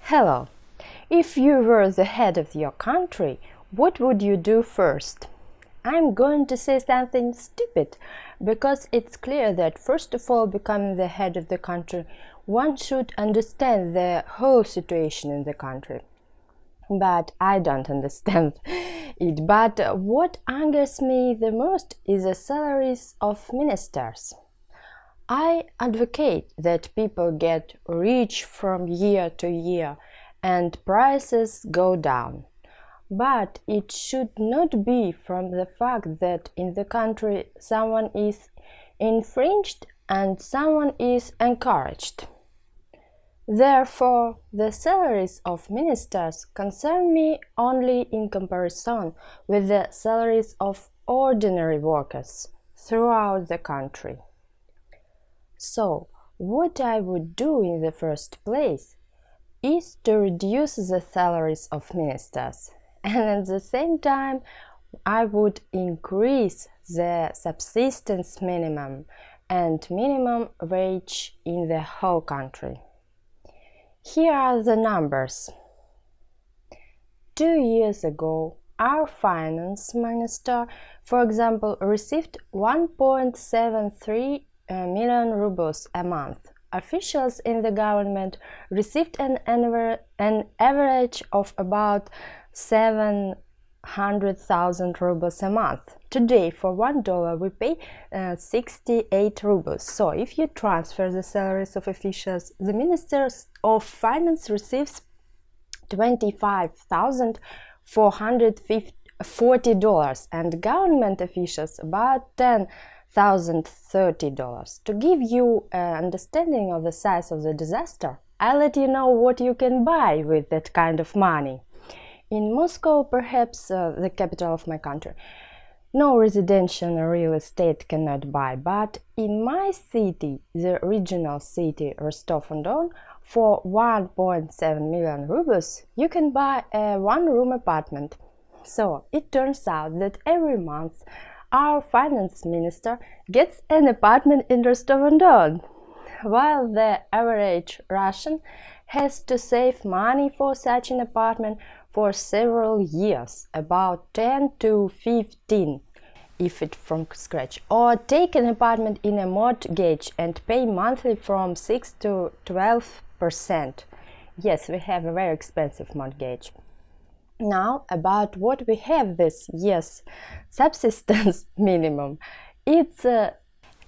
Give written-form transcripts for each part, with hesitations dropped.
Hello. If you were the head of your country, what would you do first? I'm going to say something stupid, because it's clear that first of all, becoming the head of the country, one should understand the whole situation in the country. But I don't understand it. But what angers me the most is the salaries of ministers. I advocate that people get rich from year to year and prices go down. But it should not be from the fact that in the country someone is infringed and someone is encouraged. Therefore, the salaries of ministers concern me only in comparison with the salaries of ordinary workers throughout the country. So, what I would do in the first place is to reduce the salaries of ministers, and at the same time I would increase the subsistence minimum and minimum wage in the whole country. Here are the numbers. 2 years ago, our finance minister, for example, received 1.73 million rubles a month. Officials in the government received an average of about 700,000 rubles a month. Today, for $1, we pay 68 rubles. So, if you transfer the salaries of officials, the Minister of Finance receives $25,440 and government officials about $10,030. To give you an understanding of the size of the disaster, I'll let you know what you can buy with that kind of money. In Moscow, perhaps the capital of my country, no residential real estate cannot buy, but in my city, the regional city Rostov-on-Don, for 1.7 million rubles, you can buy a one-room apartment. So, it turns out that every month our finance minister gets an apartment in Rostov-on-Don, while the average Russian has to save money for such an apartment for several years, about 10 to 15, if it's from scratch, or take an apartment in a mortgage and pay monthly from 6 to 12%. Yes, we have a very expensive mortgage. Now, about what we have this year's subsistence minimum. It's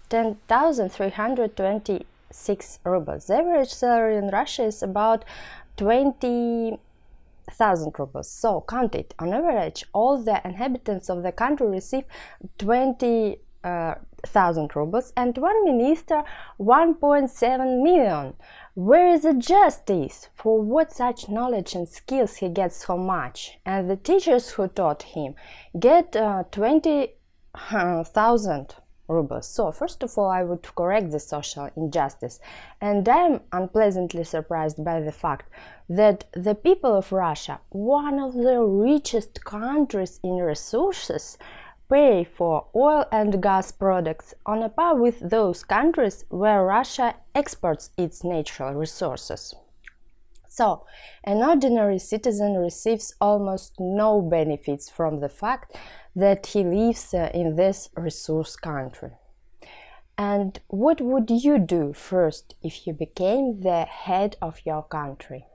10,326 rubles. The average salary in Russia is about 20,000 rubles. So, count it. On average, all the inhabitants of the country receive 20,000 rubles and one minister 1.7 million. Where is the justice? For what such knowledge and skills he gets so much? And the teachers who taught him get 20,000 rubles. So, first of all, I would correct the social injustice. And I'm unpleasantly surprised by the fact that the people of Russia, one of the richest countries in resources, pay for oil and gas products on a par with those countries where Russia exports its natural resources. So, an ordinary citizen receives almost no benefits from the fact that he lives in this resource country. And what would you do first if you became the head of your country?